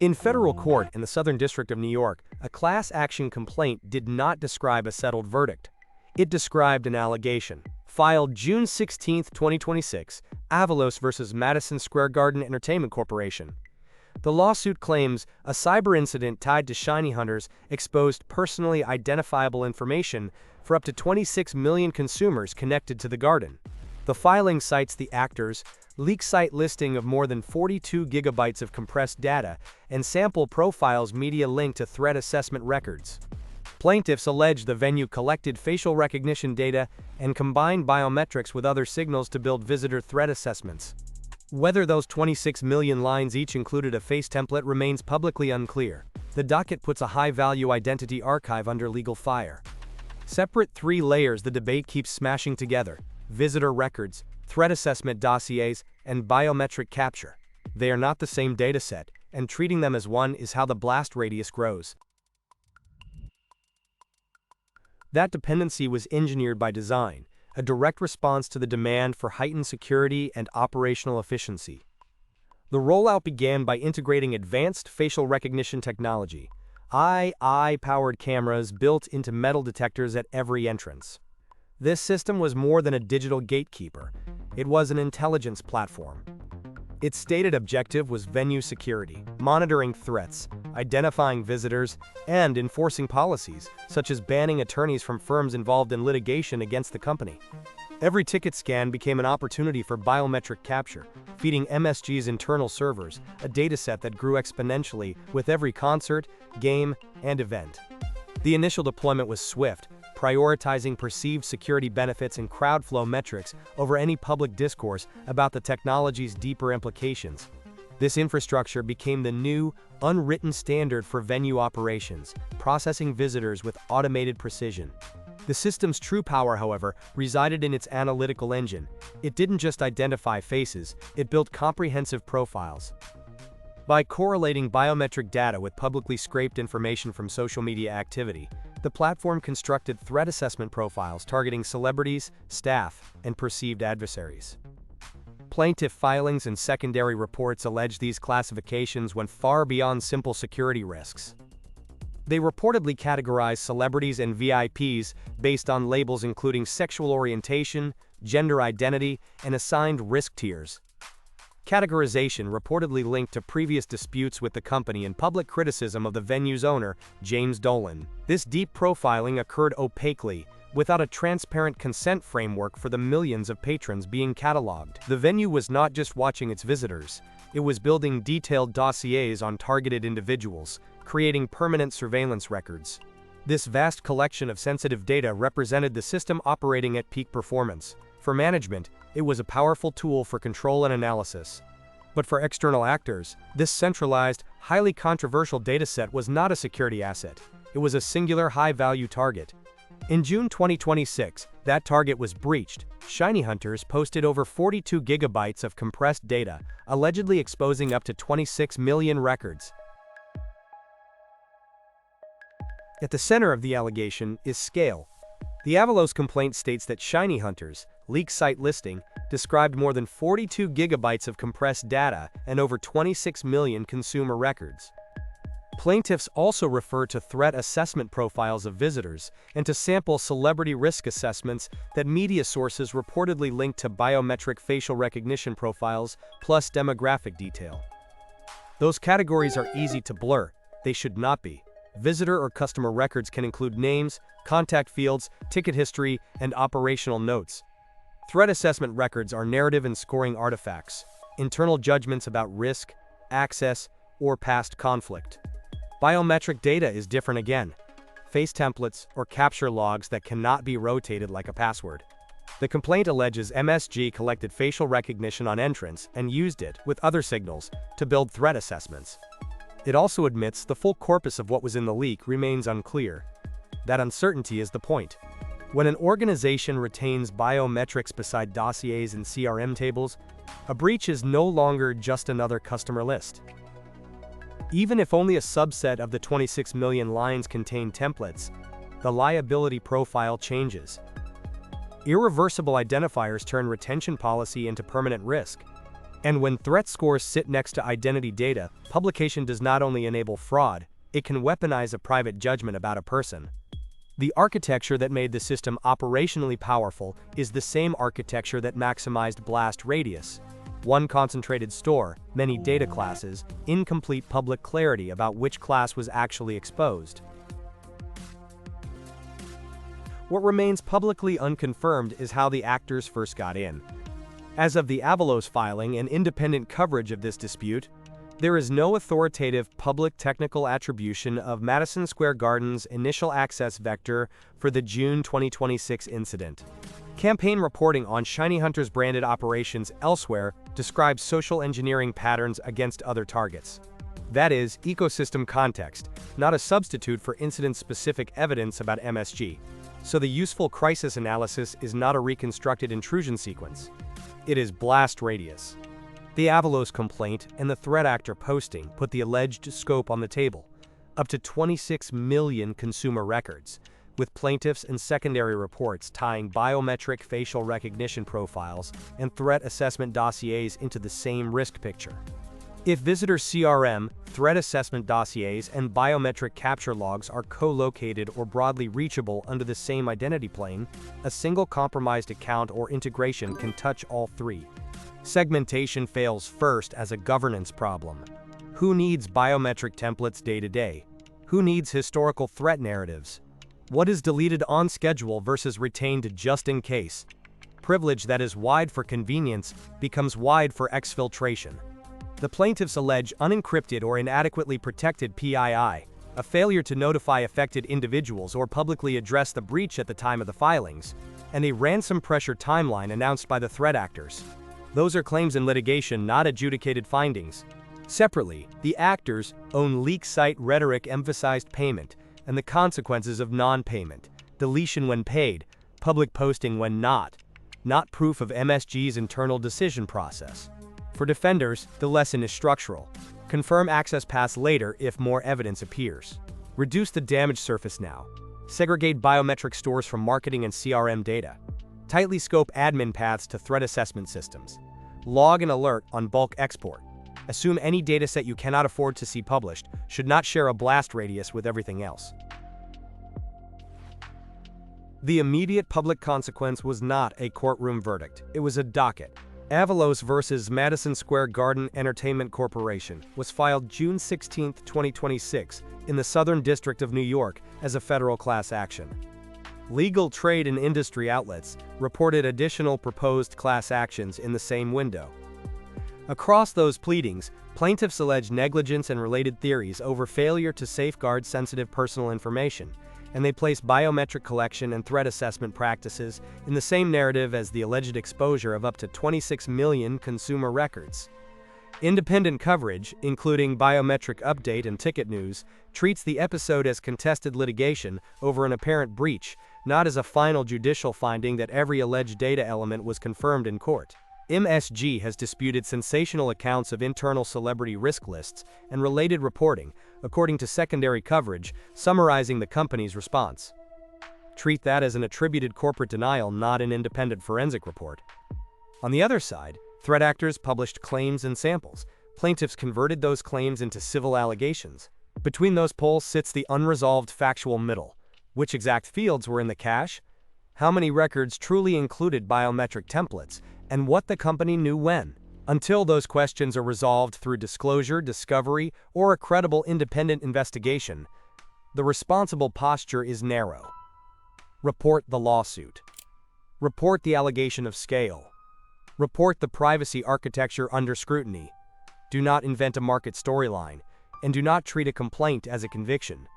In federal court in the Southern District of New York, a class action complaint did not describe a settled verdict. It described an allegation. Filed June 16, 2026, Avalos versus Madison Square Garden Entertainment Corporation. The lawsuit claims a cyber incident tied to ShinyHunters exposed personally identifiable information for up to 26 million consumers connected to the garden. The filing cites the actors' leak site listing of more than 42 gigabytes of compressed data and sample profiles media linked to threat assessment records. Plaintiffs allege the venue collected facial recognition data and combined biometrics with other signals to build visitor threat assessments. Whether those 26 million lines each included a face template remains publicly unclear. The docket puts a high-value identity archive under legal fire. Separate three layers the debate keeps smashing together: visitor records, threat assessment dossiers, and biometric capture. They are not the same dataset, and treating them as one is how the blast radius grows. That dependency was engineered by design, a direct response to the demand for heightened security and operational efficiency. The rollout began by integrating advanced facial recognition technology, AI-powered cameras built into metal detectors at every entrance. This system was more than a digital gatekeeper. It was an intelligence platform. Its stated objective was venue security, monitoring threats, identifying visitors, and enforcing policies, such as banning attorneys from firms involved in litigation against the company. Every ticket scan became an opportunity for biometric capture, feeding MSG's internal servers, a dataset that grew exponentially with every concert, game, and event. The initial deployment was swift, prioritizing perceived security benefits and crowd flow metrics over any public discourse about the technology's deeper implications. This infrastructure became the new, unwritten standard for venue operations, processing visitors with automated precision. The system's true power, however, resided in its analytical engine. It didn't just identify faces, it built comprehensive profiles. By correlating biometric data with publicly scraped information from social media activity, the platform constructed threat assessment profiles targeting celebrities, staff, and perceived adversaries. Plaintiff filings and secondary reports allege these classifications went far beyond simple security risks. They reportedly categorized celebrities and VIPs based on labels including sexual orientation, gender identity, and assigned risk tiers. Categorization reportedly linked to previous disputes with the company and public criticism of the venue's owner, James Dolan. This deep profiling occurred opaquely, without a transparent consent framework for the millions of patrons being cataloged. The venue was not just watching its visitors, it was building detailed dossiers on targeted individuals, creating permanent surveillance records. This vast collection of sensitive data represented the system operating at peak performance. For management, it was a powerful tool for control and analysis. But for external actors, this centralized, highly controversial dataset was not a security asset. It was a singular high-value target. In June 2026, that target was breached. ShinyHunters posted over 42 gigabytes of compressed data, allegedly exposing up to 26 million records. At the center of the allegation is scale. The Avalos complaint states that ShinyHunters' leak site listing described more than 42 gigabytes of compressed data and over 26 million consumer records. Plaintiffs also refer to threat assessment profiles of visitors and to sample celebrity risk assessments that media sources reportedly linked to biometric facial recognition profiles plus demographic detail. Those categories are easy to blur. They should not be. Visitor or customer records can include names, contact fields, ticket history, and operational notes. Threat assessment records are narrative and scoring artifacts, internal judgments about risk, access, or past conflict. Biometric data is different again. Face templates or capture logs that cannot be rotated like a password. The complaint alleges MSG collected facial recognition on entrance and used it, with other signals, to build threat assessments. It also admits the full corpus of what was in the leak remains unclear. That uncertainty is the point. When an organization retains biometrics beside dossiers and CRM tables, a breach is no longer just another customer list. Even if only a subset of the 26 million lines contain templates, the liability profile changes. Irreversible identifiers turn retention policy into permanent risk. And when threat scores sit next to identity data, publication does not only enable fraud, it can weaponize a private judgment about a person. The architecture that made the system operationally powerful is the same architecture that maximized blast radius. One concentrated store, many data classes, incomplete public clarity about which class was actually exposed. What remains publicly unconfirmed is how the actors first got in. As of the Avalos filing and independent coverage of this dispute, there is no authoritative public technical attribution of Madison Square Garden's initial access vector for the June 2026 incident. Campaign reporting on ShinyHunters branded operations elsewhere describes social engineering patterns against other targets. That is, ecosystem context, not a substitute for incident-specific evidence about MSG. So the useful crisis analysis is not a reconstructed intrusion sequence. It is blast radius. The Avalos complaint and the threat actor posting put the alleged scope on the table, up to 26 million consumer records, with plaintiffs and secondary reports tying biometric facial recognition profiles and threat assessment dossiers into the same risk picture. If visitor CRM, threat assessment dossiers, and biometric capture logs are co-located or broadly reachable under the same identity plane, a single compromised account or integration can touch all three. Segmentation fails first as a governance problem. Who needs biometric templates day to day? Who needs historical threat narratives? What is deleted on schedule versus retained just in case? Privilege that is wide for convenience becomes wide for exfiltration. The plaintiffs allege unencrypted or inadequately protected PII, a failure to notify affected individuals or publicly address the breach at the time of the filings, and a ransom pressure timeline announced by the threat actors. Those are claims in litigation, not adjudicated findings. Separately, the actors own leak site rhetoric emphasized payment and the consequences of non-payment, deletion when paid, public posting when not proof of MSG's internal decision process. For defenders, the lesson is structural. Confirm access paths later if more evidence appears. Reduce the damage surface now. Segregate biometric stores from marketing and CRM data. Tightly scope admin paths to threat assessment systems. Log and alert on bulk export. Assume any dataset you cannot afford to see published should not share a blast radius with everything else. The immediate public consequence was not a courtroom verdict, it was a docket. Avalos versus Madison Square Garden Entertainment Corporation was filed June 16, 2026, in the Southern District of New York as a federal class action. Legal trade and industry outlets reported additional proposed class actions in the same window. Across those pleadings, plaintiffs allege negligence and related theories over failure to safeguard sensitive personal information, and they place biometric collection and threat assessment practices in the same narrative as the alleged exposure of up to 26 million consumer records. Independent coverage, including Biometric Update and Ticket News, treats the episode as contested litigation over an apparent breach, not as a final judicial finding that every alleged data element was confirmed in court. MSG has disputed sensational accounts of internal celebrity risk lists and related reporting, according to secondary coverage, summarizing the company's response. Treat that as an attributed corporate denial, not an independent forensic report. On the other side, threat actors published claims and samples. Plaintiffs converted those claims into civil allegations. Between those polls sits the unresolved factual middle. Which exact fields were in the cache? How many records truly included biometric templates? And what the company knew when? Until those questions are resolved through disclosure, discovery, or a credible independent investigation, the responsible posture is narrow. Report the lawsuit. Report the allegation of scale. Report the privacy architecture under scrutiny. Do not invent a market storyline, and do not treat a complaint as a conviction.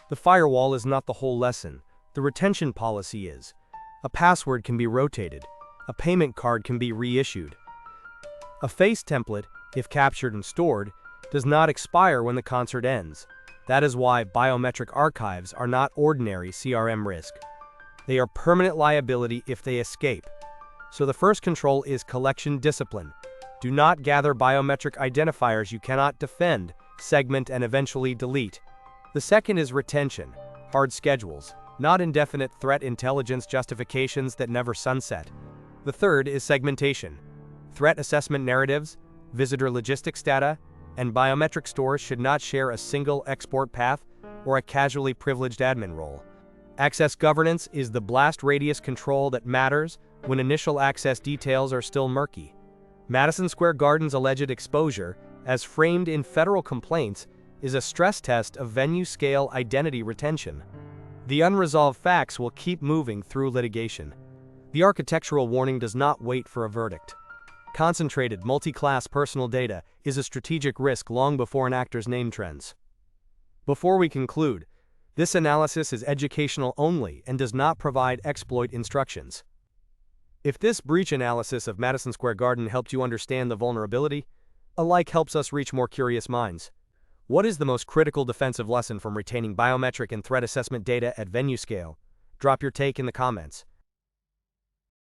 The firewall is not the whole lesson. The retention policy is. A password can be rotated. A payment card can be reissued. A face template, if captured and stored, does not expire when the concert ends. That is why biometric archives are not ordinary CRM risk. They are permanent liability if they escape. So the first control is collection discipline. Do not gather biometric identifiers you cannot defend, segment, and eventually delete. The second is retention, hard schedules, not indefinite threat intelligence justifications that never sunset. The third is segmentation. Threat assessment narratives, visitor logistics data, and biometric stores should not share a single export path or a casually privileged admin role. Access governance is the blast radius control that matters when initial access details are still murky. Madison Square Garden's alleged exposure, as framed in federal complaints, is a stress test of venue-scale identity retention. The unresolved facts will keep moving through litigation. The architectural warning does not wait for a verdict. Concentrated, multi-class personal data is a strategic risk long before an actor's name trends. Before we conclude, this analysis is educational only and does not provide exploit instructions. If this breach analysis of Madison Square Garden helped you understand the vulnerability, a like helps us reach more curious minds. What is the most critical defensive lesson from retaining biometric and threat assessment data at venue scale? Drop your take in the comments.